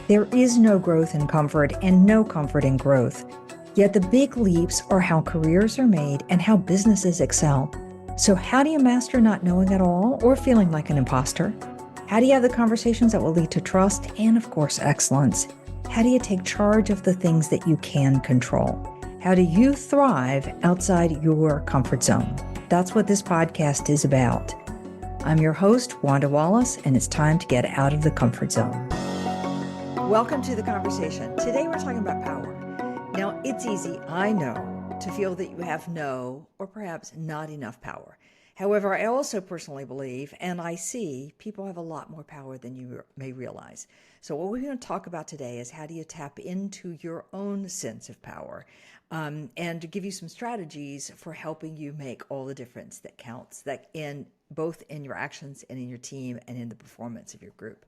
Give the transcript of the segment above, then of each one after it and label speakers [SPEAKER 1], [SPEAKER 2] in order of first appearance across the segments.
[SPEAKER 1] There is no growth in comfort and no comfort in growth. Yet the big leaps are how careers are made and how businesses excel. So how do you master not knowing it all or feeling like an imposter? How do you have the conversations that will lead to trust and, of course, excellence? How do you take charge of the things that you can control? How do you thrive outside your comfort zone? That's what this podcast is about. I'm your host, Wanda Wallace, and it's time to get out of the comfort zone. Welcome to the conversation. Today we're talking about power. Now, it's easy, I know, to feel that you have no or perhaps not enough power. However, I also personally believe, and I see, people have a lot more power than you may realize. So what we're going to talk about today is how do you tap into your own sense of power, and to give you some strategies for helping you make all the difference that counts, that in both in your actions and in your team and in the performance of your group.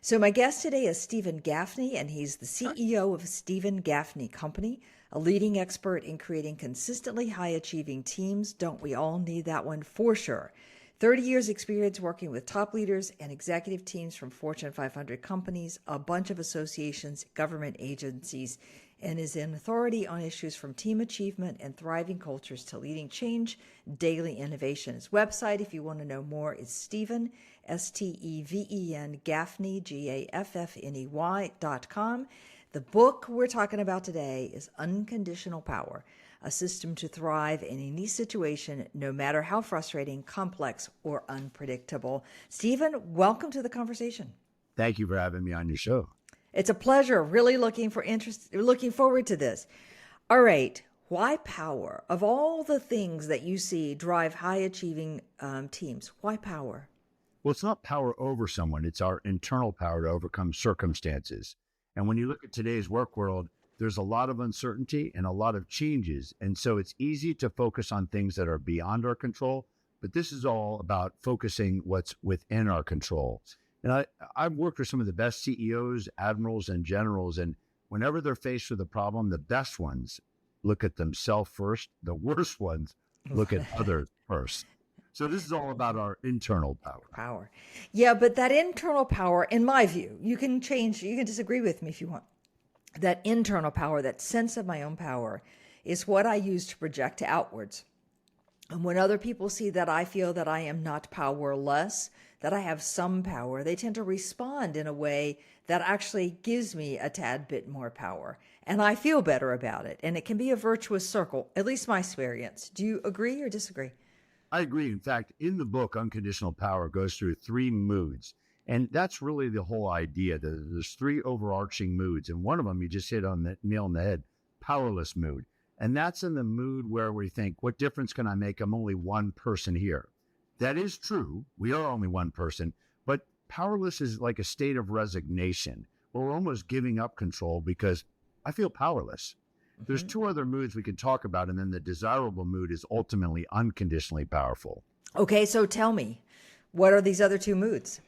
[SPEAKER 1] So my guest today is Stephen Gaffney, and he's the CEO of Stephen Gaffney Company, a leading expert in creating consistently high-achieving teams. Don't we all need that one for sure? 30 years experience working with top leaders and executive teams from Fortune 500 companies, a bunch of associations, government agencies, and is an authority on issues from team achievement and thriving cultures to leading change, daily innovation. His website, if you want to know more, is Stephen, Steven, Gaffney, Gaffney.com. The book we're talking about today is Unconditional Power, a system to thrive in any situation, no matter how frustrating, complex, or unpredictable. Stephen, welcome to the conversation.
[SPEAKER 2] Thank you for having me on your show.
[SPEAKER 1] It's a pleasure. Really looking forward to this. All right. Why power? Of all the things that you see drive high-achieving teams, why power?
[SPEAKER 2] Well, it's not power over someone. It's our internal power to overcome circumstances. And when you look at today's work world, there's a lot of uncertainty and a lot of changes. And so it's easy to focus on things that are beyond our control. But this is all about focusing what's within our control. And I've worked with some of the best CEOs, admirals, and generals. And whenever they're faced with a problem, the best ones look at themselves first. The worst ones look at others first. So this is all about our internal power.
[SPEAKER 1] Yeah, but that internal power, in my view, you can disagree with me if you want. That internal power, that sense of my own power, is what I use to project outwards. And when other people see that I feel that I am not powerless, that I have some power, they tend to respond in a way that actually gives me a tad bit more power. And I feel better about it. And it can be a virtuous circle, at least my experience. Do you agree or disagree?
[SPEAKER 2] I agree. In fact, in the book, Unconditional Power goes through 3 moods. And that's really the whole idea. There's 3 overarching moods. And one of them, you just hit on the nail on the head, powerless mood. And that's in the mood where we think, what difference can I make? I'm only one person here. That is true. We are only one person. But powerless is like a state of resignation, where we're almost giving up control because I feel powerless. There's 2 other moods we can talk about, and then the desirable mood is ultimately unconditionally powerful.
[SPEAKER 1] Okay, so tell me, what are these other 2 moods?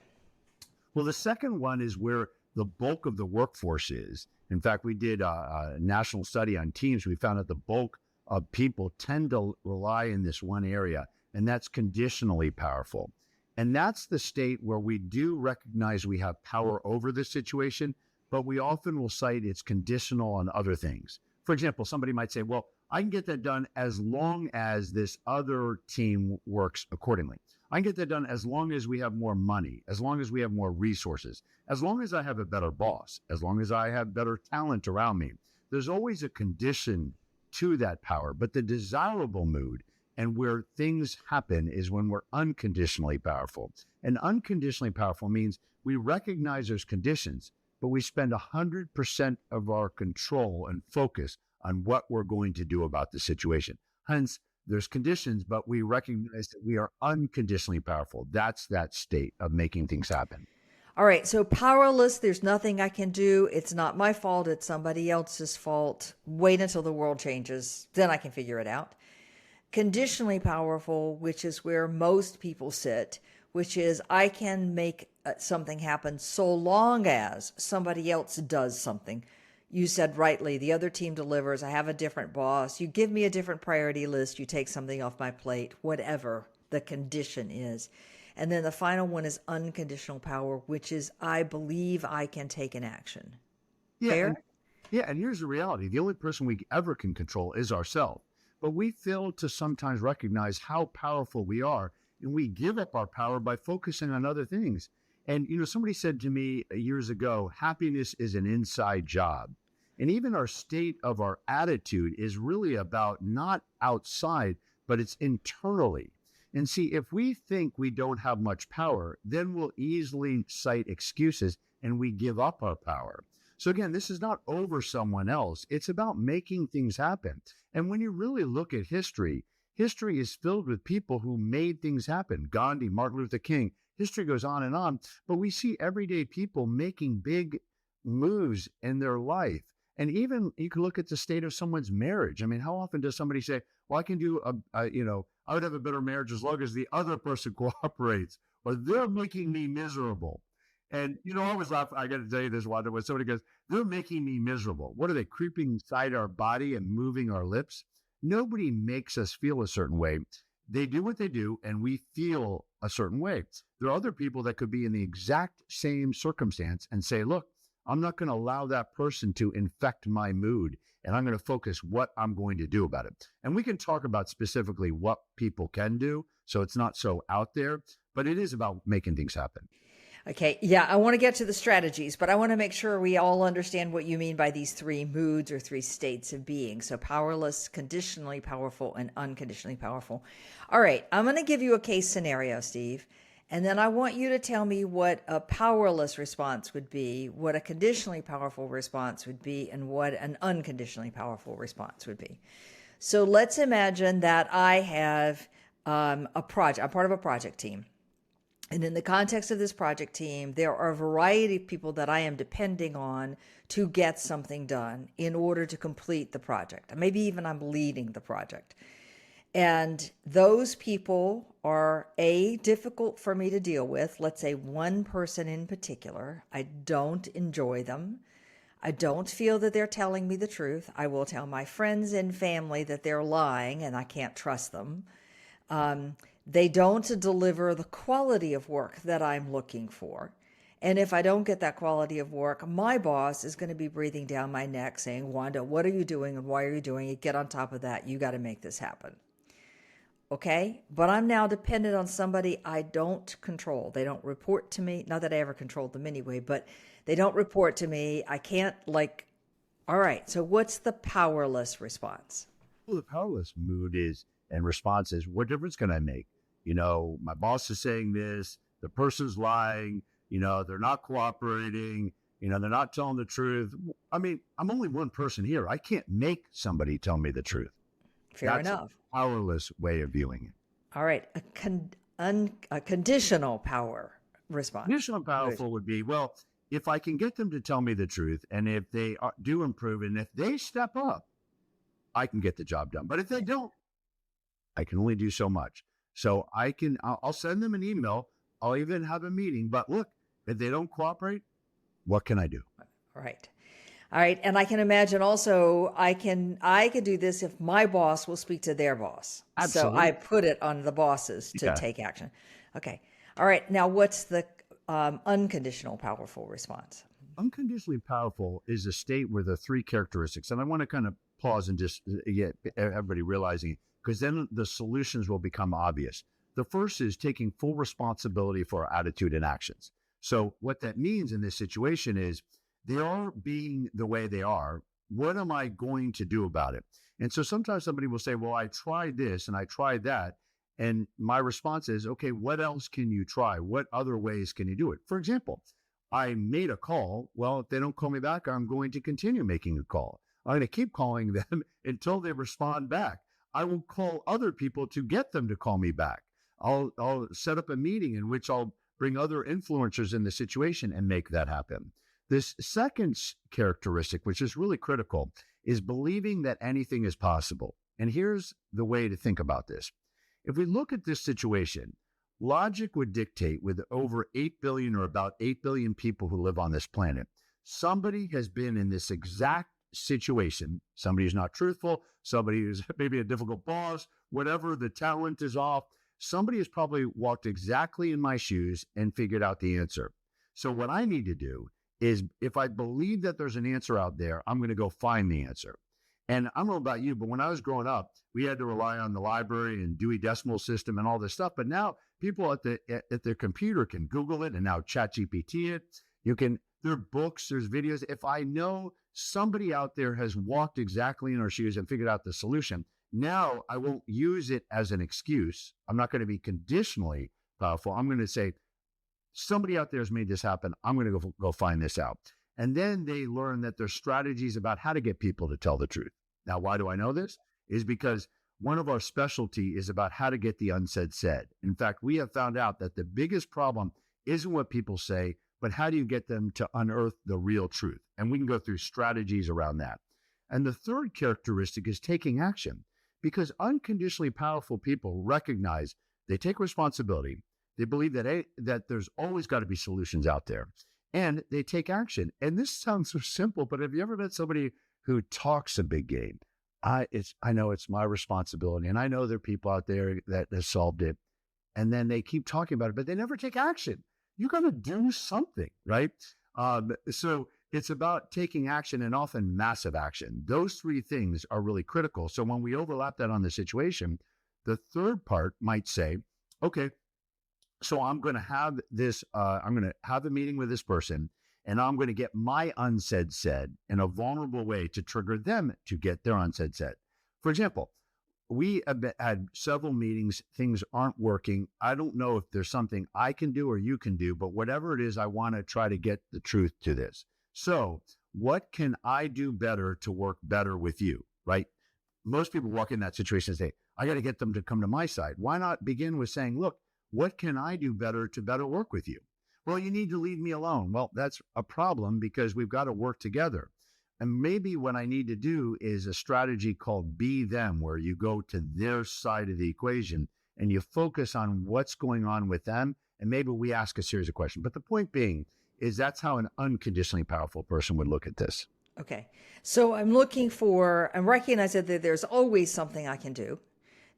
[SPEAKER 2] Well, the second one is where the bulk of the workforce is. In fact, we did a national study on teams. We found that the bulk of people tend to rely in this one area, and that's conditionally powerful. And that's the state where we do recognize we have power over the situation, but we often will cite it's conditional on other things. For example, somebody might say, well, I can get that done as long as this other team works accordingly. I can get that done as long as we have more money, as long as we have more resources, as long as I have a better boss, as long as I have better talent around me. There's always a condition to that power, but the desirable mood and where things happen is when we're unconditionally powerful. And unconditionally powerful means we recognize there's conditions, but we spend 100% of our control and focus on what we're going to do about the situation. Hence, there's conditions, but we recognize that we are unconditionally powerful. That's that state of making things happen.
[SPEAKER 1] All right, so powerless, there's nothing I can do. It's not my fault. It's somebody else's fault. Wait until the world changes. Then I can figure it out. Conditionally powerful, which is where most people sit, which is I can make something happen so long as somebody else does something. You said rightly, the other team delivers. I have a different boss. You give me a different priority list. You take something off my plate, whatever the condition is. And then the final one is unconditional power, which is I believe I can take an action.
[SPEAKER 2] Yeah,
[SPEAKER 1] Fair?
[SPEAKER 2] and here's the reality. The only person we ever can control is ourselves. But we fail to sometimes recognize how powerful we are, and we give up our power by focusing on other things. And somebody said to me years ago, happiness is an inside job. And even our state of our attitude is really about not outside, but it's internally. And see, if we think we don't have much power, then we'll easily cite excuses and we give up our power. So again, this is not over someone else. It's about making things happen. And when you really look at history, history is filled with people who made things happen. Gandhi, Martin Luther King, history goes on, but we see everyday people making big moves in their life. And even you can look at the state of someone's marriage. I mean, how often does somebody say, well, I can do I would have a better marriage as long as the other person cooperates, or they're making me miserable. And I always laugh. I got to tell you this, Wanda, when somebody goes, they're making me miserable. What are they, creeping inside our body and moving our lips? Nobody makes us feel a certain way. They do what they do, and we feel a certain way. There are other people that could be in the exact same circumstance and say, look, I'm not going to allow that person to infect my mood, and I'm going to focus what I'm going to do about it. And we can talk about specifically what people can do, so it's not so out there, but it is about making things happen.
[SPEAKER 1] Okay, yeah, I want to get to the strategies, but I want to make sure we all understand what you mean by these three moods or three states of being. So powerless, conditionally powerful, and unconditionally powerful. All right, I'm going to give you a case scenario, Steve, and then I want you to tell me what a powerless response would be, what a conditionally powerful response would be, and what an unconditionally powerful response would be. So let's imagine that I have a project. I'm part of a project team. And in the context of this project team, there are a variety of people that I am depending on to get something done in order to complete the project. Maybe even I'm leading the project. And those people are difficult for me to deal with. Let's say one person in particular. I don't enjoy them. I don't feel that they're telling me the truth. I will tell my friends and family that they're lying and I can't trust them. They don't deliver the quality of work that I'm looking for. And if I don't get that quality of work, my boss is going to be breathing down my neck saying, Wanda, what are you doing and why are you doing it? Get on top of that. You got to make this happen. Okay? But I'm now dependent on somebody I don't control. They don't report to me. Not that I ever controlled them anyway, but they don't report to me. I can't all right. So what's the powerless response?
[SPEAKER 2] Well, the powerless mood and response is, what difference can I make? My boss is saying this, the person's lying, they're not cooperating, they're not telling the truth. I mean, I'm only one person here. I can't make somebody tell me the truth.
[SPEAKER 1] Fair enough.
[SPEAKER 2] A powerless way of viewing it.
[SPEAKER 1] All right. A conditional power response.
[SPEAKER 2] Conditional powerful would be, well, if I can get them to tell me the truth, and if they do improve, and if they step up, I can get the job done. But if they don't, I can only do so much. So I'll send them an email. I'll even have a meeting. But look, if they don't cooperate, what can I do?
[SPEAKER 1] All right. All right. And I can imagine also I can do this if my boss will speak to their boss.
[SPEAKER 2] Absolutely.
[SPEAKER 1] So I put it on the bosses to take action. Okay. All right. Now what's the unconditional powerful response?
[SPEAKER 2] Unconditionally powerful is a state where the three characteristics, and I want to kind of pause and just get everybody realizing it, because then the solutions will become obvious. The first is taking full responsibility for our attitude and actions. So what that means in this situation is they are being the way they are. What am I going to do about it? And so sometimes somebody will say, well, I tried this and I tried that. And my response is, okay, what else can you try? What other ways can you do it? For example, I made a call. Well, if they don't call me back, I'm going to continue making a call. I'm going to keep calling them until they respond back. I will call other people to get them to call me back. I'll set up a meeting in which I'll bring other influencers in the situation and make that happen. This second characteristic, which is really critical, is believing that anything is possible. And here's the way to think about this. If we look at this situation, logic would dictate with over 8 billion or about 8 billion people who live on this planet, somebody has been in this exact situation. Somebody who's not truthful, somebody who's maybe a difficult boss, whatever, the talent is off. somebody has probably walked exactly in my shoes and figured out the answer. So what I need to do is, if I believe that there's an answer out there, I'm going to go find the answer. And I don't know about you, but when I was growing up, we had to rely on the library and Dewey Decimal System and all this stuff. But now people at their computer can Google it, and now ChatGPT it. There are books, there's videos. If I know somebody out there has walked exactly in our shoes and figured out the solution, now I won't use it as an excuse. I'm not going to be conditionally powerful. I'm going to say, somebody out there has made this happen. I'm going to go find this out. And then they learn that there's strategies about how to get people to tell the truth. Now, why do I know this? Is because one of our specialty is about how to get the unsaid said. In fact, we have found out that the biggest problem isn't what people say, but how do you get them to unearth the real truth? And we can go through strategies around that. And the third characteristic is taking action, because unconditionally powerful people recognize they take responsibility. They believe that there's always got to be solutions out there, and they take action. And this sounds so simple, but have you ever met somebody who talks a big game? I know it's my responsibility, and I know there are people out there that have solved it, and then they keep talking about it, but they never take action. You got to do something, right? So it's about taking action, and often massive action. Those three things are really critical. So when we overlap that on the situation, the third part might say, okay, so I'm going to have this, I'm going to have a meeting with this person, and I'm going to get my unsaid said in a vulnerable way to trigger them to get their unsaid said. For example, we have had several meetings, things aren't working. I don't know if there's something I can do or you can do, but whatever it is, I want to try to get the truth to this. So what can I do better to work better with you, right? Most people walk in that situation and say, I got to get them to come to my side. Why not begin with saying, look, what can I do better to better work with you? Well, you need to leave me alone. Well, that's a problem, because we've got to work together. And maybe what I need to do is a strategy called Be Them, where you go to their side of the equation and you focus on what's going on with them. And maybe we ask a series of questions. But the point being is that's how an unconditionally powerful person would look at this.
[SPEAKER 1] Okay. So I'm recognizing that there's always something I can do,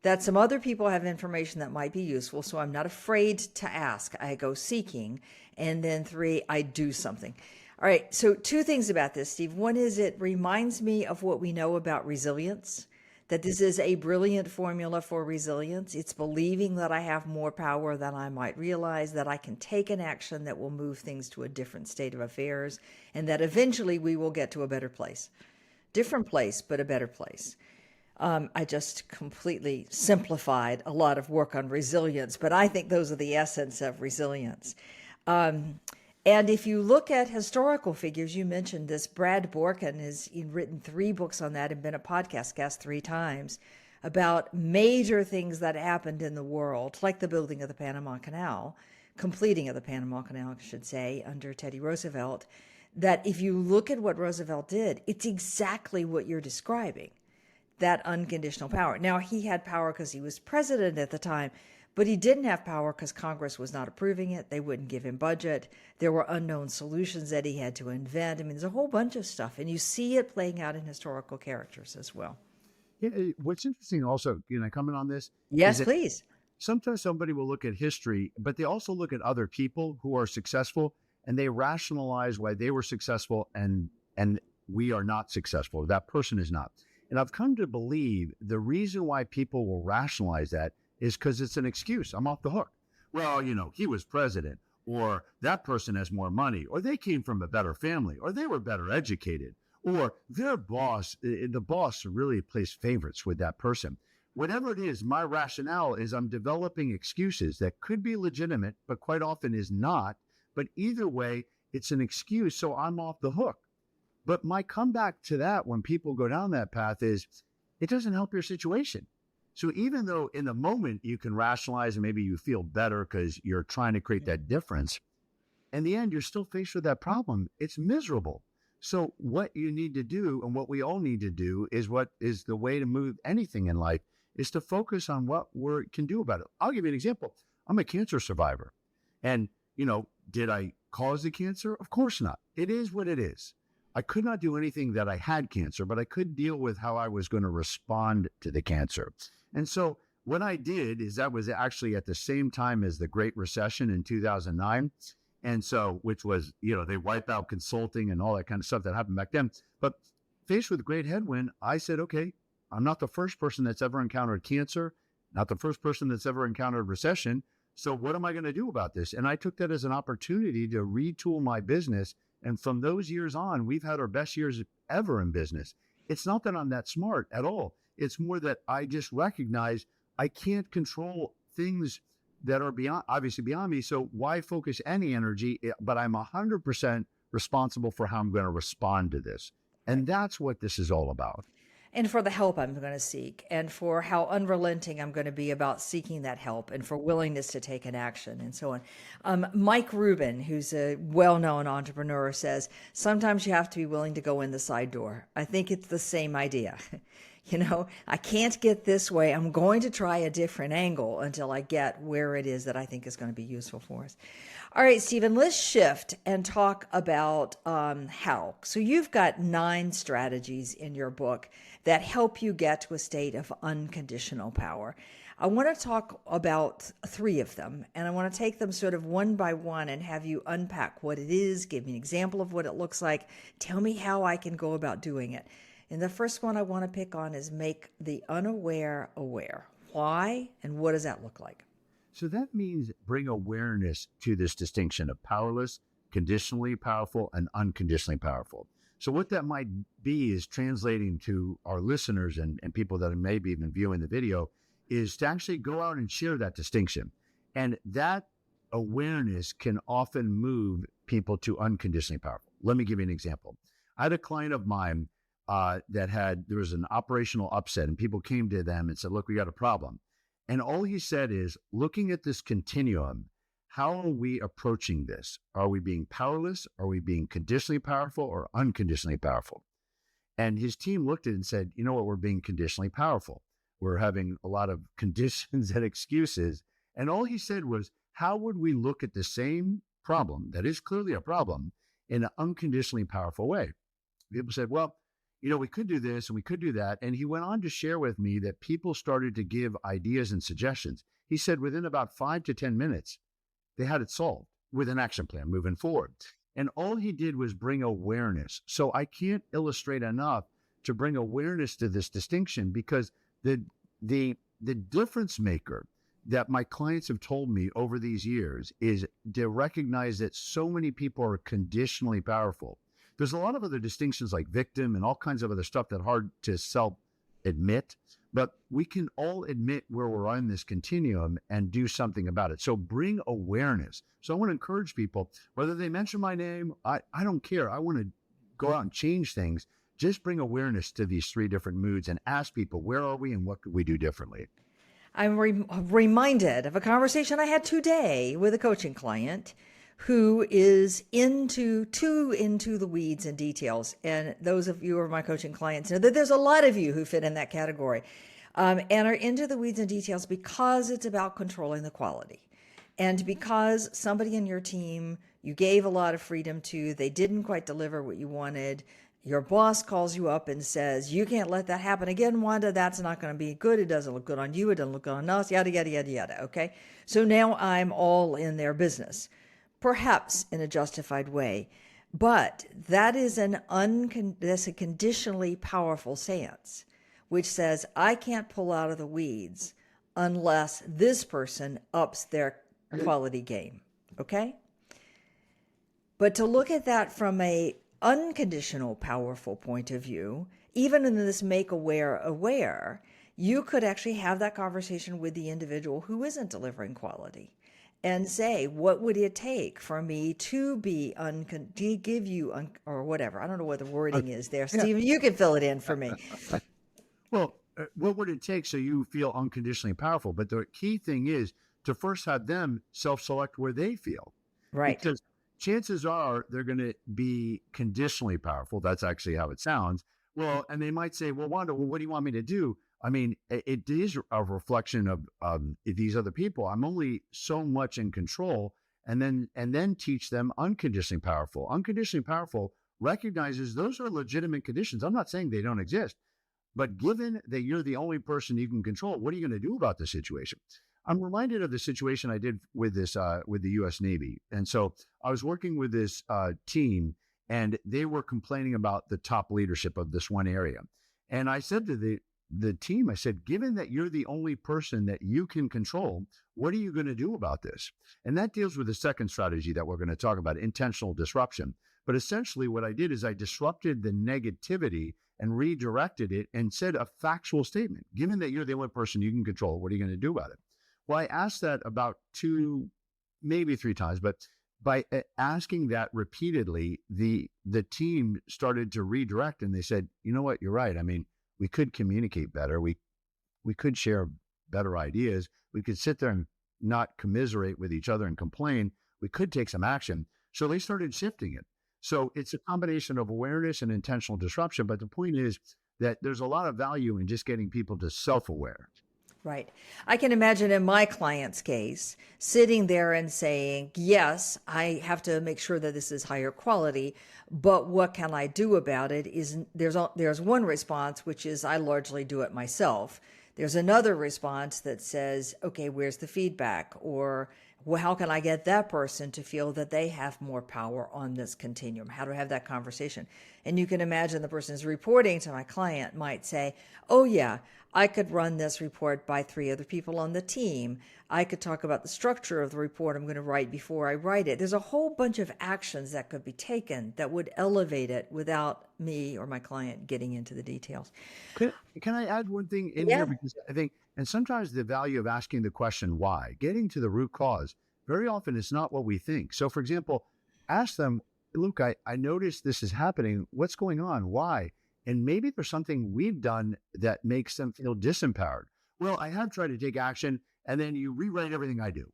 [SPEAKER 1] that some other people have information that might be useful. So I'm not afraid to ask. I go seeking. And then 3, I do something. All right. So 2 things about this, Steve. One is it reminds me of what we know about resilience, that this is a brilliant formula for resilience. It's believing that I have more power than I might realize, that I can take an action that will move things to a different state of affairs, and that eventually we will get to a better place. Different place, but a better place. I just completely simplified a lot of work on resilience, but I think those are the essence of resilience. And if you look at historical figures, you mentioned this. Brad Borkin has written 3 books on that and been a podcast guest 3 times about major things that happened in the world, like the building of the Panama Canal, completing of the Panama Canal, I should say, under Teddy Roosevelt, that if you look at what Roosevelt did, it's exactly what you're describing, that unconditional power. Now, he had power because he was president at the time, but he didn't have power because Congress was not approving it. They wouldn't give him budget. There were unknown solutions that he had to invent. I mean, there's a whole bunch of stuff, and you see it playing out in historical characters as well.
[SPEAKER 2] Yeah, what's interesting also, can I comment on this?
[SPEAKER 1] Yes, please.
[SPEAKER 2] Sometimes somebody will look at history, but they also look at other people who are successful, and they rationalize why they were successful and we are not successful. That person is not. And I've come to believe the reason why people will rationalize that is because it's an excuse. I'm off the hook. Well, he was president, or that person has more money, or they came from a better family, or they were better educated, or their boss, the boss really plays favorites with that person. Whatever it is, my rationale is I'm developing excuses that could be legitimate, but quite often is not. But either way, it's an excuse, so I'm off the hook. But my comeback to that when people go down that path is it doesn't help your situation. So even though in the moment you can rationalize and maybe you feel better because you're trying to create that difference, in the end, you're still faced with that problem. It's miserable. So what you need to do, and what we all need to do, is what is the way to move anything in life, is to focus on what we can do about it. I'll give you an example. I'm a cancer survivor. And, did I cause the cancer? Of course not. It is what it is. I could not do anything that I had cancer, but I could deal with how I was going to respond to the cancer. And so what I did is that was actually at the same time as the Great Recession in 2009. And so, which was, they wipe out consulting and all that kind of stuff that happened back then. But faced with great headwind, I said, okay, I'm not the first person that's ever encountered cancer, not the first person that's ever encountered recession. So what am I going to do about this? And I took that as an opportunity to retool my business. And from those years on, we've had our best years ever in business. It's not that I'm that smart at all. It's more that I just recognize I can't control things that are obviously beyond me. So why focus any energy? But I'm 100% responsible for how I'm going to respond to this. And that's what this is all about.
[SPEAKER 1] And for the help I'm going to seek, and for how unrelenting I'm going to be about seeking that help, and for willingness to take an action, and so on. Mike Rubin, who's a well-known entrepreneur, says, sometimes you have to be willing to go in the side door. I think it's the same idea. I can't get this way. I'm going to try a different angle until I get where it is that I think is going to be useful for us. All right, Stephen, let's shift and talk about how. So you've got 9 strategies in your book that help you get to a state of unconditional power. I want to talk about 3 of them, and I want to take them sort of one by one and have you unpack what it is, give me an example of what it looks like, tell me how I can go about doing it. And the first one I want to pick on is make the unaware aware. Why, and what does that look like?
[SPEAKER 2] So that means bring awareness to this distinction of powerless, conditionally powerful, and unconditionally powerful. So what that might be is translating to our listeners and people that are maybe even viewing the video is to actually go out and share that distinction. And that awareness can often move people to unconditionally powerful. Let me give you an example. I had a client of mine there was an operational upset, and people came to them and said, look, we got a problem. And all he said is, looking at this continuum, how are we approaching this? Are we being powerless? Are we being conditionally powerful or unconditionally powerful? And his team looked at it and said, you know what, we're being conditionally powerful. We're having a lot of conditions and excuses. And all he said was, how would we look at the same problem that is clearly a problem in an unconditionally powerful way? People said, well, we could do this and we could do that. And he went on to share with me that people started to give ideas and suggestions. He said within about 5 to 10 minutes, they had it solved with an action plan moving forward. And all he did was bring awareness. So I can't illustrate enough to bring awareness to this distinction, because the difference maker that my clients have told me over these years is to recognize that so many people are conditionally powerful. There's a lot of other distinctions like victim and all kinds of other stuff that are hard to self-admit, but we can all admit where we're on this continuum and do something about it. So bring awareness. So I want to encourage people, whether they mention my name, I don't care. I want to go out and change things. Just bring awareness to these 3 different moods and ask people, where are we and what could we do differently?
[SPEAKER 1] I'm reminded of a conversation I had today with a coaching client who is into the weeds and details. And those of you who are my coaching clients know that there's a lot of you who fit in that category, and are into the weeds and details because it's about controlling the quality. And because somebody in your team, you gave a lot of freedom to, they didn't quite deliver what you wanted. Your boss calls you up and says, you can't let that happen again, Wanda. That's not going to be good. It doesn't look good on you. It doesn't look good on us, yada, yada, yada, yada. Okay. So now I'm all in their business, perhaps in a justified way. But that is that's a conditionally powerful stance, which says, I can't pull out of the weeds unless this person ups their quality game. Okay. But to look at that from a unconditional powerful point of view, even in this make aware, you could actually have that conversation with the individual who isn't delivering quality and say, what would it take for me to be to give you or whatever. I don't know what the wording is there.
[SPEAKER 2] Yeah.
[SPEAKER 1] Stephen, you can fill it in for me.
[SPEAKER 2] Well, what would it take so you feel unconditionally powerful? But the key thing is to first have them self-select where they feel.
[SPEAKER 1] Right.
[SPEAKER 2] Because chances are they're going to be conditionally powerful. That's actually how it sounds. Well, and they might say, well, Wanda, what do you want me to do? I mean, it is a reflection of these other people. I'm only so much in control, and then teach them unconditionally powerful. Unconditionally powerful recognizes those are legitimate conditions. I'm not saying they don't exist, But given that you're the only person you can control, what are you going to do about the situation? I'm reminded of the situation I did with with the U.S. Navy. And so I was working with this team, and they were complaining about the top leadership of this one area. And I said to the team, I said, given that you're the only person that you can control, what are you going to do about this? And that deals with the second strategy that we're going to talk about, intentional disruption. But essentially what I did is I disrupted the negativity and redirected it and said a factual statement. Given that you're the only person you can control, what are you going to do about it? Well, I asked that about 2, maybe 3 times, but by asking that repeatedly, the team started to redirect, and they said, you know what, you're right. I mean, we could communicate better. We could share better ideas. We could sit there and not commiserate with each other and complain. We could take some action. So they started shifting it. So it's a combination of awareness and intentional disruption. But the point is that there's a lot of value in just getting people to self-aware.
[SPEAKER 1] Right. I can imagine in my client's case, sitting there and saying, yes, I have to make sure that this is higher quality, but what can I do about it? There's one response, which is I largely do it myself. There's another response that says, okay, where's the feedback? Or well, how can I get that person to feel that they have more power on this continuum? How do I have that conversation? And you can imagine the person who's reporting to my client might say, oh yeah, I could run this report by 3 other people on the team. I could talk about the structure of the report I'm going to write before I write it. There's a whole bunch of actions that could be taken that would elevate it without me or my client getting into the details.
[SPEAKER 2] Can I add one thing in here? Because I think, and sometimes the value of asking the question why, getting to the root cause, very often it's not what we think. So for example, ask them, Luke, I noticed this is happening. What's going on? Why? And maybe there's something we've done that makes them feel disempowered. Well, I have tried to take action, and then you rewrite everything I do.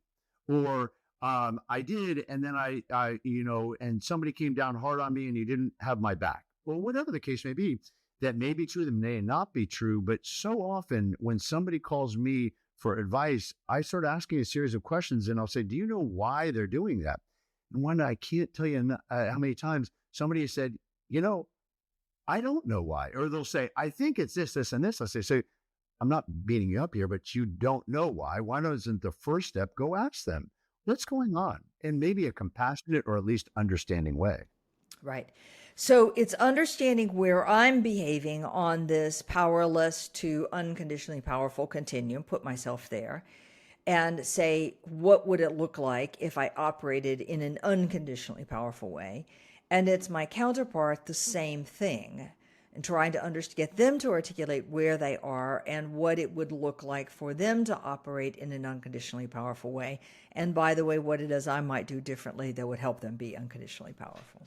[SPEAKER 2] Or I did, and then I and somebody came down hard on me and you didn't have my back. Well, whatever the case may be, that may be true, that may not be true. But so often when somebody calls me for advice, I start asking a series of questions, and I'll say, do you know why they're doing that? And Wanda, I can't tell you how many times somebody has said, I don't know why. Or they'll say, I think it's this, this, and this. I say, so I'm not beating you up here, but you don't know why. Why doesn't the first step go ask them, what's going on? In maybe a compassionate or at least understanding way.
[SPEAKER 1] Right. So it's understanding where I'm behaving on this powerless to unconditionally powerful continuum, put myself there, and say, what would it look like if I operated in an unconditionally powerful way? And it's my counterpart, the same thing, and trying to get them to articulate where they are and what it would look like for them to operate in an unconditionally powerful way. And by the way, what it is I might do differently that would help them be unconditionally powerful.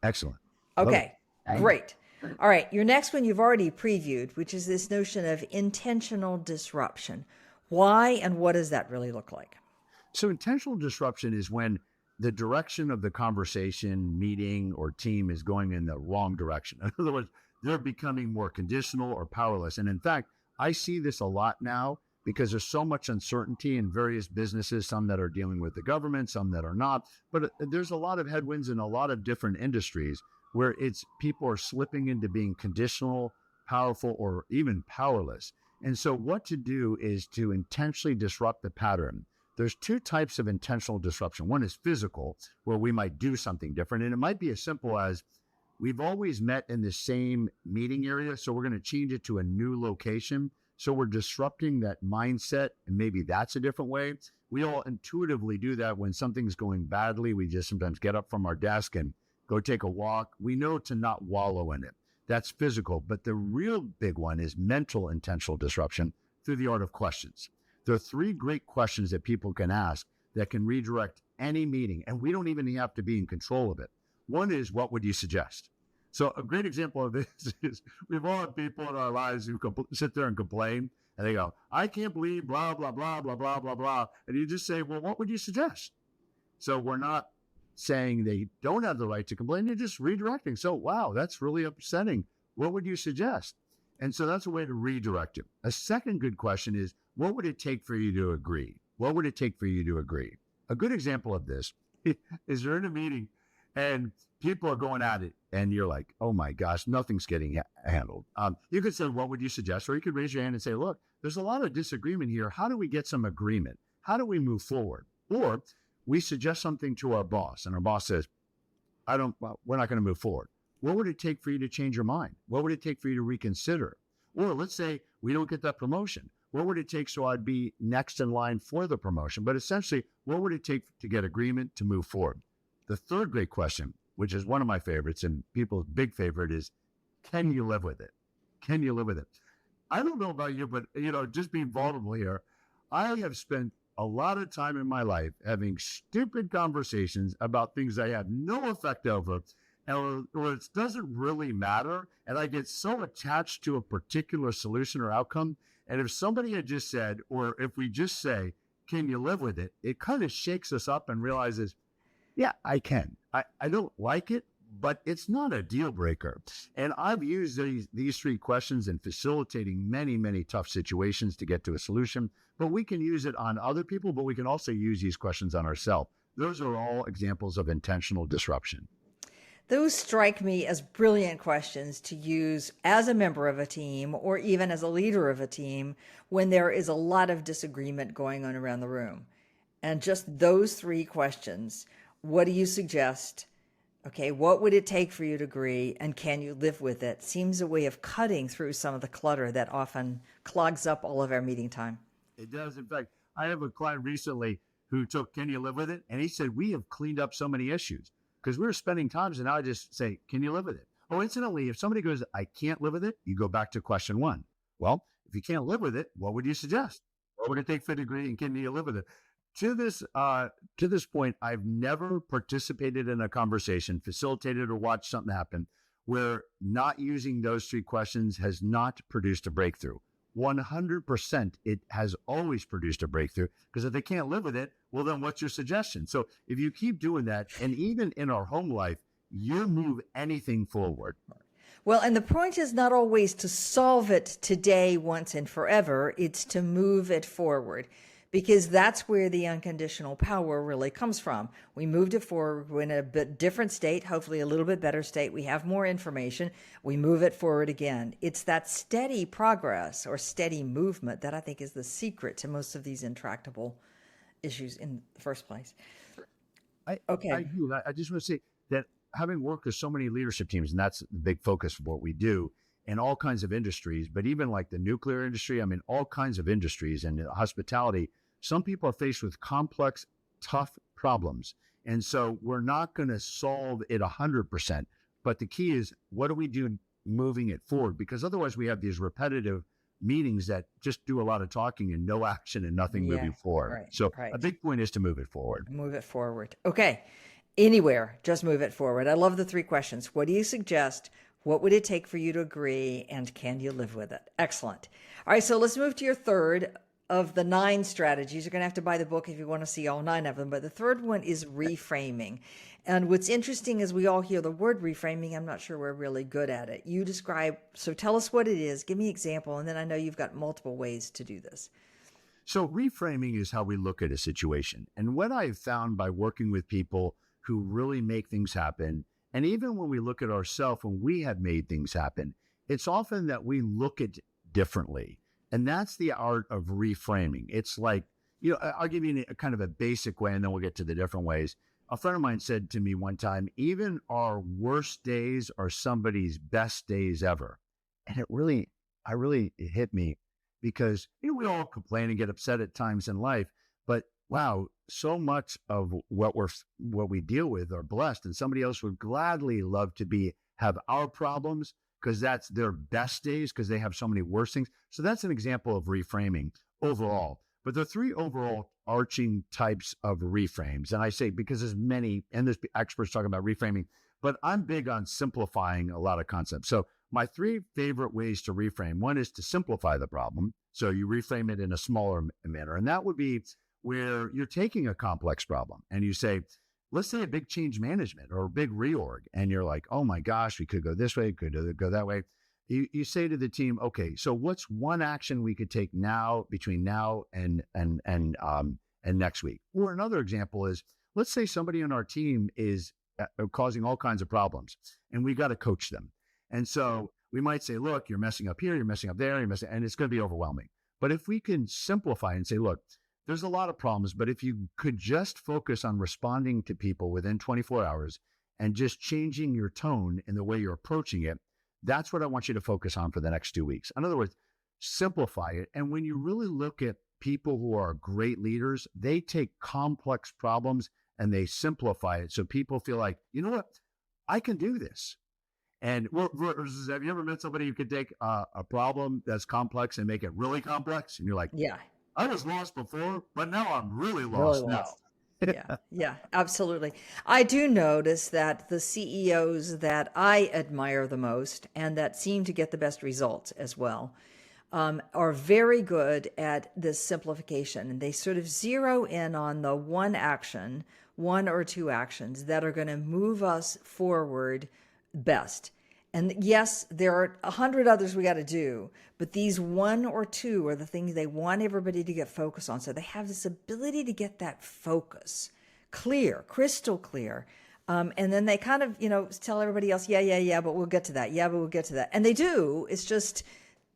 [SPEAKER 2] Excellent.
[SPEAKER 1] Okay, great. All right, your next one you've already previewed, which is this notion of intentional disruption. Why and what does that really look like?
[SPEAKER 2] So intentional disruption is when the direction of the conversation, meeting, or team is going in the wrong direction. In other words, they're becoming more conditional or powerless. And in fact, I see this a lot now because there's so much uncertainty in various businesses, some that are dealing with the government, some that are not. But there's a lot of headwinds in a lot of different industries where people are slipping into being conditional, powerful, or even powerless. And so what to do is to intentionally disrupt the pattern. There's 2 types of intentional disruption. One is physical, where we might do something different. And it might be as simple as we've always met in the same meeting area, so we're going to change it to a new location. So we're disrupting that mindset, and maybe that's a different way. We all intuitively do that when something's going badly. We just sometimes get up from our desk and go take a walk. We know to not wallow in it. That's physical. But the real big one is mental intentional disruption through the art of questions. There are 3 great questions that people can ask that can redirect any meeting, and we don't even have to be in control of it. One is, what would you suggest? So a great example of this is we've all had people in our lives who sit there and complain, and they go, I can't believe blah, blah, blah, blah, blah, blah, blah. And you just say, well, what would you suggest? So we're not saying they don't have the right to complain. You're just redirecting. So, wow, that's really upsetting. What would you suggest? And so that's a way to redirect it. A second good question is, what would it take for you to agree? What would it take for you to agree? A good example of this is you're in a meeting and people are going at it, and you're like, oh my gosh, nothing's getting handled. You could say, what would you suggest? Or you could raise your hand and say, look, there's a lot of disagreement here. How do we get some agreement? How do we move forward? Or we suggest something to our boss, and our boss says, we're not going to move forward. What would it take for you to change your mind? What would it take for you to reconsider? Or let's say we don't get that promotion. What would it take so I'd be next in line for the promotion? But essentially, what would it take to get agreement to move forward? The third great question, which is one of my favorites and people's big favorite, is, can you live with it? Can you live with it? I don't know about you, but just being vulnerable here, I have spent a lot of time in my life having stupid conversations about things I have no effect over, or it doesn't really matter. And I get so attached to a particular solution or outcome. And if somebody had just said, or if we just say, can you live with it? It kind of shakes us up and realizes, yeah, I can. I don't like it, but it's not a deal breaker. And I've used these three questions in facilitating many, many tough situations to get to a solution. But we can use it on other people, but we can also use these questions on ourselves. Those are all examples of intentional disruption.
[SPEAKER 1] Those strike me as brilliant questions to use as a member of a team or even as a leader of a team when there is a lot of disagreement going on around the room. And just those three questions, what do you suggest? Okay, what would it take for you to agree? And can you live with it? Seems a way of cutting through some of the clutter that often clogs up all of our meeting time.
[SPEAKER 2] It does. In fact, I have a client recently who took, can you live with it? And he said, we have cleaned up so many issues. Because we were spending times, and now I just say, can you live with it? Oh, incidentally, if somebody goes, I can't live with it, you go back to question one. Well, if you can't live with it, what would you suggest? What would it take for a degree, and can you live with it? To this point, I've never participated in a conversation, facilitated or watched something happen where not using those three questions has not produced a breakthrough. 100%, it has always produced a breakthrough, because if they can't live with it, well, then what's your suggestion? So if you keep doing that, and even in our home life, you move anything forward.
[SPEAKER 1] Well, and the point is not always to solve it today, once and forever. It's to move it forward, because that's where the unconditional power really comes from. We moved it forward. We're in a bit different state, hopefully a little bit better state. We have more information. We move it forward again. It's that steady progress or steady movement that I think is the secret to most of these intractable issues in the first place.
[SPEAKER 2] I just want to say that having worked with so many leadership teams, and that's the big focus of what we do in all kinds of industries, but even like the nuclear industry, all kinds of industries and hospitality, some people are faced with complex, tough problems. And so we're not going to solve it 100%. But the key is, what do we do moving it forward? Because otherwise we have these repetitive meetings that just do a lot of talking and no action and nothing moving forward. A big point is to move it forward.
[SPEAKER 1] Move it forward. Okay. Anywhere, just move it forward. I love the three questions. What do you suggest? What would it take for you to agree? And can you live with it? Excellent. All right, so let's move to your third of the 9 strategies. You're going to have to buy the book if you want to see all 9 of them. But the third one is reframing. And what's interesting is we all hear the word reframing. I'm not sure we're really good at it. You describe, so tell us what it is. Give me an example. And then I know you've got multiple ways to do this.
[SPEAKER 2] So reframing is how we look at a situation. And what I've found by working with people who really make things happen, and even when we look at ourselves, when we have made things happen, it's often that we look at it differently. And that's the art of reframing. It's like, I'll give you a kind of a basic way, and then we'll get to the different ways. A friend of mine said to me one time, even our worst days are somebody's best days ever. And it hit me, because we all complain and get upset at times in life, but wow, so much of what we deal with are blessed, and somebody else would gladly love to have our problems, because that's their best days, because they have so many worse things. So that's an example of reframing overall. But there are 3 overall arching types of reframes. And I say, because there's many, and there's experts talking about reframing, but I'm big on simplifying a lot of concepts. So my 3 favorite ways to reframe: one is to simplify the problem. So you reframe it in a smaller manner. And that would be where you're taking a complex problem and you say, let's say a big change management or a big reorg, and you're like, oh my gosh, we could go this way, could go that way. You say to the team, okay, so what's one action we could take now, between now and next week? Or another example is, let's say somebody on our team is causing all kinds of problems, and we got to coach them. And so we might say, look, you're messing up here, you're messing up there, and it's going to be overwhelming. But if we can simplify and say, look, there's a lot of problems, but if you could just focus on responding to people within 24 hours and just changing your tone in the way you're approaching it, that's what I want you to focus on for the next 2 weeks. In other words, simplify it. And when you really look at people who are great leaders, they take complex problems and they simplify it so people feel like, you know what, I can do this. And have you ever met somebody who could take a problem that's complex and make it really complex? And you're like,
[SPEAKER 1] Yeah.
[SPEAKER 2] I was lost before, but now I'm really
[SPEAKER 1] Really
[SPEAKER 2] lost now.
[SPEAKER 1] lost. Yeah, absolutely. I do notice that the CEOs that I admire the most and that seem to get the best results as well are very good at this simplification. And they sort of zero in on the one or two actions that are going to move us forward best. And yes, there are 100 others we got to do, but these one or two are the things they want everybody to get focused on. So they have this ability to get that focus clear, crystal clear. And then they kind of, tell everybody else, yeah, but we'll get to that. Yeah, but we'll get to that. And they do. It's just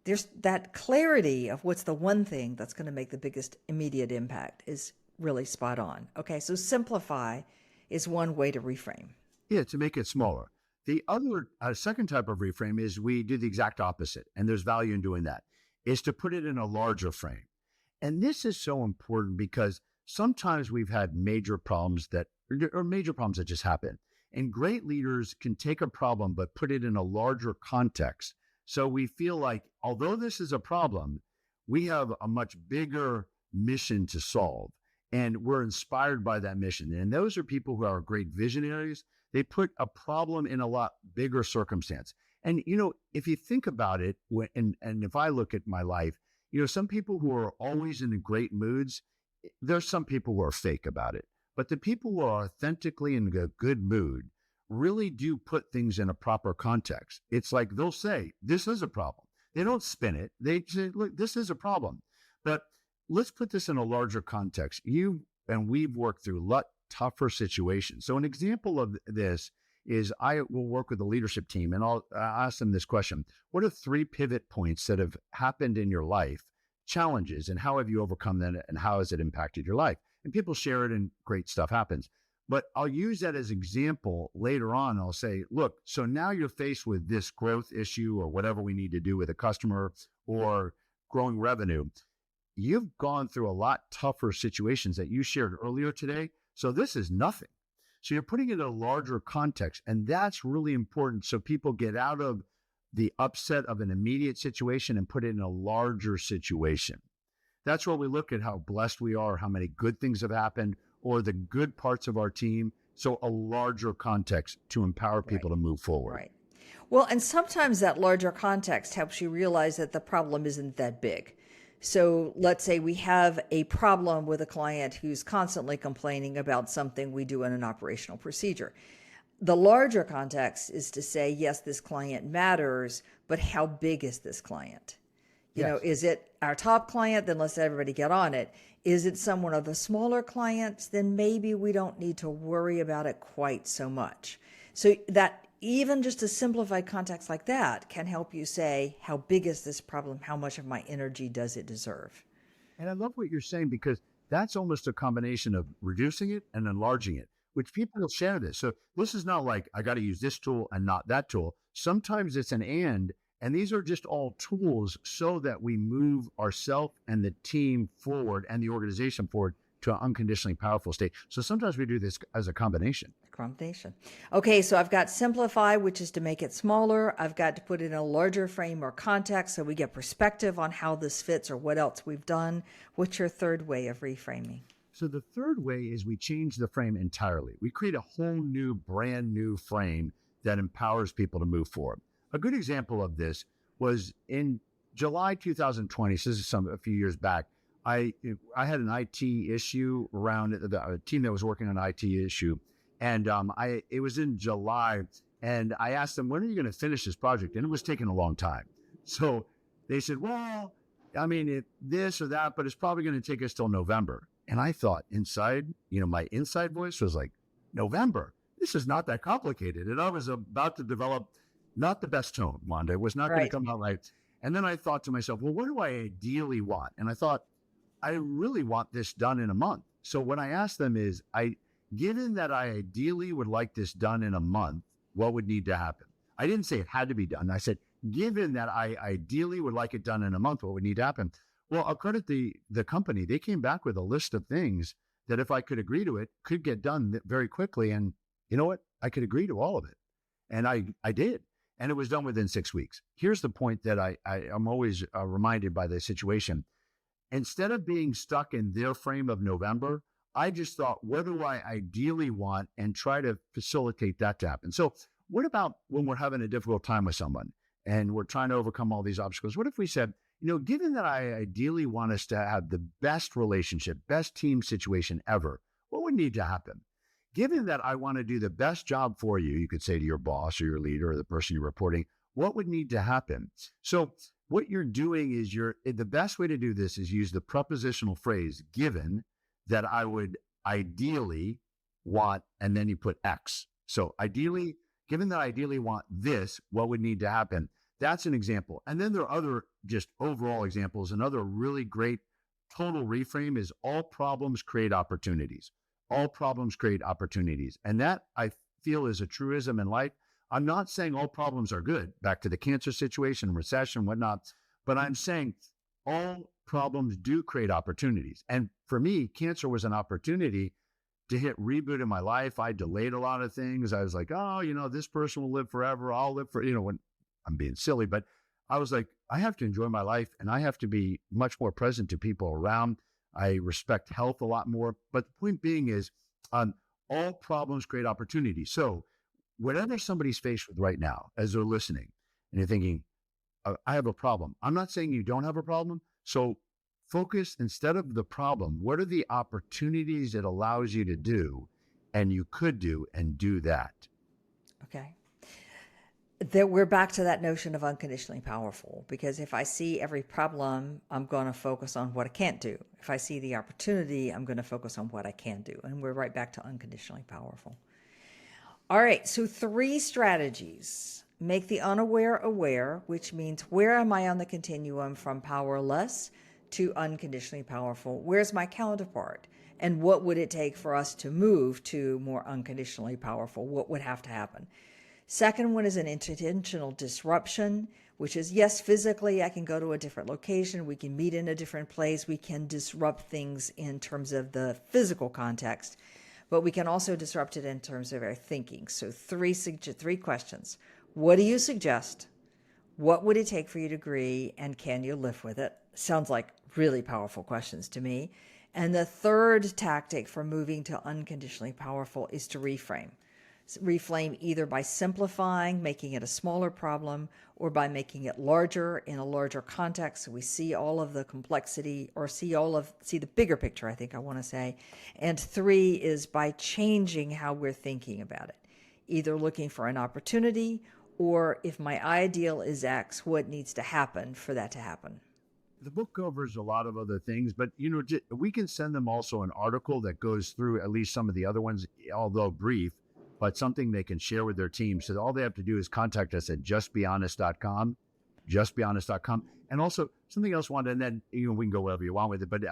[SPEAKER 1] there's that clarity of what's the one thing that's going to make the biggest immediate impact is really spot on. Okay, so simplify is one way to reframe.
[SPEAKER 2] Yeah, to make it smaller. The other second type of reframe is we do the exact opposite, and there's value in doing that, is to put it in a larger frame. And this is so important because sometimes we've had major problems that just happen. And great leaders can take a problem, but put it in a larger context. So we feel like, although this is a problem, we have a much bigger mission to solve. And we're inspired by that mission. And those are people who are great visionaries. They put a problem in a lot bigger circumstance. And, if you think about it, and if I look at my life, some people who are always in great moods, there's some people who are fake about it. But the people who are authentically in a good mood really do put things in a proper context. It's like they'll say, this is a problem. They don't spin it. They say, look, this is a problem. But let's put this in a larger context. You and we've worked through tougher situations. So an example of this is I will work with the leadership team and I'll ask them this question. What are 3 pivot points that have happened in your life, challenges, and how have you overcome them and how has it impacted your life? And people share it and great stuff happens. But I'll use that as example later on. I'll say, look, so now you're faced with this growth issue or whatever we need to do with a customer or growing revenue. You've gone through a lot tougher situations that you shared earlier today. So this is nothing. So you're putting it in a larger context, and that's really important. So people get out of the upset of an immediate situation and put it in a larger situation. That's where we look at how blessed we are, how many good things have happened, or the good parts of our team. So a larger context to empower people to move forward.
[SPEAKER 1] Right. Well, and sometimes that larger context helps you realize that the problem isn't that big. So let's say we have a problem with a client who's constantly complaining about something we do in an operational procedure. The larger context is to say, yes, this client matters, but how big is this client? Is it our top client? Then let's everybody get on it. Is it someone of the smaller clients? Then maybe we don't need to worry about it quite so much. So that even just a simplified context like that can help you say, how big is this problem? How much of my energy does it deserve?
[SPEAKER 2] And I love what you're saying because that's almost a combination of reducing it and enlarging it, which people will share this. So this is not like, I got to use this tool and not that tool. Sometimes it's an and these are just all tools so that we move ourselves and the team forward and the organization forward to an unconditionally powerful state. So sometimes we do this as a combination.
[SPEAKER 1] Okay, so I've got simplify, which is to make it smaller. I've got to put it in a larger frame or context so we get perspective on how this fits or what else we've done. What's your third way of reframing?
[SPEAKER 2] So the third way is we change the frame entirely. We create a whole new, brand new frame that empowers people to move forward. A good example of this was in July 2020, so this is a few years back, I had an IT issue around a team that was working on an IT issue. And it was in July, and I asked them, when are you going to finish this project? And it was taking a long time. So they said, well, I mean, this or that, but it's probably going to take us till November. And I thought inside, my inside voice was like, November? this is not that complicated. And I was about to develop not the best tone, Wanda. It was not going to
[SPEAKER 1] Right.
[SPEAKER 2] come out right. And then I thought to myself, well, what do I ideally want? And I thought, I really want this done in a month. So what I asked them is, given that I ideally would like this done in a month, what would need to happen? I didn't say it had to be done. I said, given that I ideally would like it done in a month, what would need to happen? Well, I'll credit the company. They came back with a list of things that if I could agree to it, could get done very quickly. And you know what? I could agree to all of it. And I did. And it was done within 6 weeks. Here's the point that I'm always reminded by the situation. Instead of being stuck in their frame of November, I just thought, what do I ideally want, and try to facilitate that to happen. So what about when we're having a difficult time with someone and we're trying to overcome all these obstacles? What if we said, given that I ideally want us to have the best relationship, best team situation ever, what would need to happen? Given that I want to do the best job for you, you could say to your boss or your leader or the person you're reporting, what would need to happen? So what you're doing is the best way to do this is use the prepositional phrase, given that I would ideally want, and then you put X. So ideally, given that I ideally want this, what would need to happen? That's an example. And then there are other just overall examples. Another really great total reframe is all problems create opportunities. All problems create opportunities. And that, I feel, is a truism in life. I'm not saying all problems are good, back to the cancer situation, recession, whatnot, but I'm saying all problems do create opportunities. And for me, cancer was an opportunity to hit reboot in my life. I delayed a lot of things. I was like, oh, this person will live forever. I'll live for, when I'm being silly, but I was like, I have to enjoy my life, and I have to be much more present to people around. I respect health a lot more. But the point being is, all problems create opportunities. So whatever somebody's faced with right now, as they're listening, and you're thinking, I have a problem. I'm not saying you don't have a problem. So focus, instead of the problem, what are the opportunities it allows you to do, and you could do, and do that.
[SPEAKER 1] Okay. That we're back to that notion of unconditionally powerful, because if I see every problem, I'm going to focus on what I can't do. If I see the opportunity, I'm going to focus on what I can do. And we're right back to unconditionally powerful. All right. So 3 strategies. Make the unaware aware, which means where am I on the continuum from powerless to unconditionally powerful? Where's my counterpart? And what would it take for us to move to more unconditionally powerful? What would have to happen? Second one is an intentional disruption, which is, yes, physically, I can go to a different location. We can meet in a different place. We can disrupt things in terms of the physical context, but we can also disrupt it in terms of our thinking. So 3 questions. What do you suggest? What would it take for you to agree? And can you live with it? Sounds like really powerful questions to me. And the third tactic for moving to unconditionally powerful is to reframe. Reframe either by simplifying, making it a smaller problem, or by making it larger in a larger context, so we see all of the complexity, or see the bigger picture, I think I want to say. And 3 is by changing how we're thinking about it, either looking for an opportunity, or if my ideal is X, what needs to happen for that to happen.
[SPEAKER 2] The book covers a lot of other things, but we can send them also an article that goes through at least some of the other ones, although brief, but something they can share with their team. So all they have to do is contact us at justbehonest.com, justbehonest.com. And also something else, Wanda, and then we can go wherever you want with it. But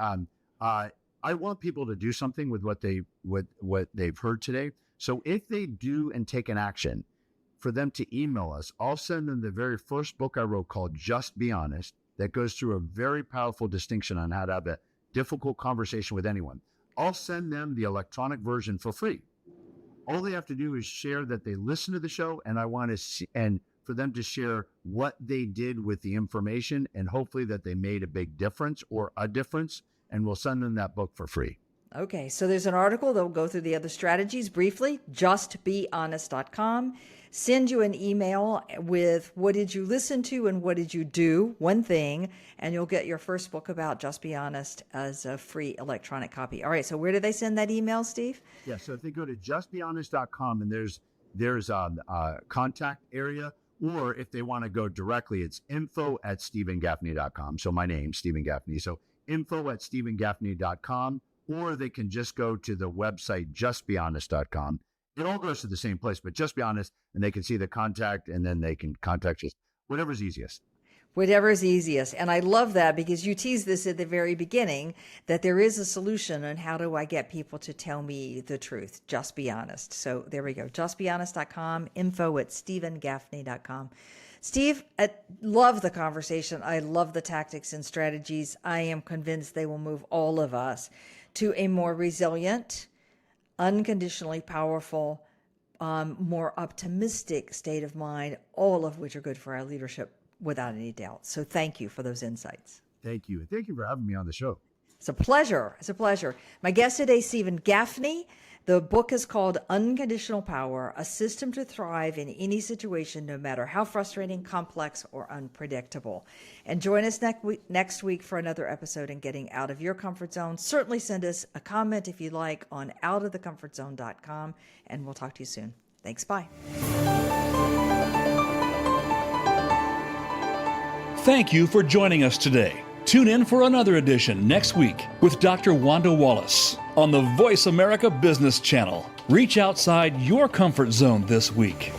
[SPEAKER 2] I want people to do something with what they've heard today. So if they do and take an action, for them to email us, I'll send them the very first book I wrote called Just Be Honest, that goes through a very powerful distinction on how to have a difficult conversation with anyone. I'll send them the electronic version for free. All they have to do is share that they listen to the show, and I want to see, and for them to share what they did with the information, and hopefully that they made a big difference or a difference, and we'll send them that book for free.
[SPEAKER 1] Okay, so there's an article that will go through the other strategies briefly, justbehonest.com. Send you an email with what did you listen to and what did you do, one thing, and you'll get your first book about Just Be Honest as a free electronic copy. All right, so where do they send that email, Steve?
[SPEAKER 2] Yeah, so if they go to justbehonest.com and there's a contact area, or if they want to go directly, it's info@stephengaffney.com. So my name, Stephen Gaffney. So info@stephengaffney.com, or they can just go to the website, justbehonest.com. It all goes to the same place, but just be honest, and they can see the contact, and then they can contact us. Whatever's easiest.
[SPEAKER 1] Whatever's easiest. And I love that because you teased this at the very beginning, that there is a solution on how do I get people to tell me the truth. Just be honest. So there we go. Justbehonest.com, info@stephengaffney.com. Steve, I love the conversation. I love the tactics and strategies. I am convinced they will move all of us to a more resilient, unconditionally powerful, more optimistic state of mind, all of which are good for our leadership without any doubt. So thank you for those insights.
[SPEAKER 2] Thank you. Thank you for having me on the show.
[SPEAKER 1] It's a pleasure. It's a pleasure. My guest today, Stephen Gaffney. The book is called Unconditional Power, A System to Thrive in Any Situation, no matter how frustrating, complex, or unpredictable. And join us next week for another episode in Getting Out of Your Comfort Zone. Certainly send us a comment if you like on outofthecomfortzone.com, and we'll talk to you soon. Thanks. Bye.
[SPEAKER 3] Thank you for joining us today. Tune in for another edition next week with Dr. Wanda Wallace on the Voice America Business Channel. Reach outside your comfort zone this week.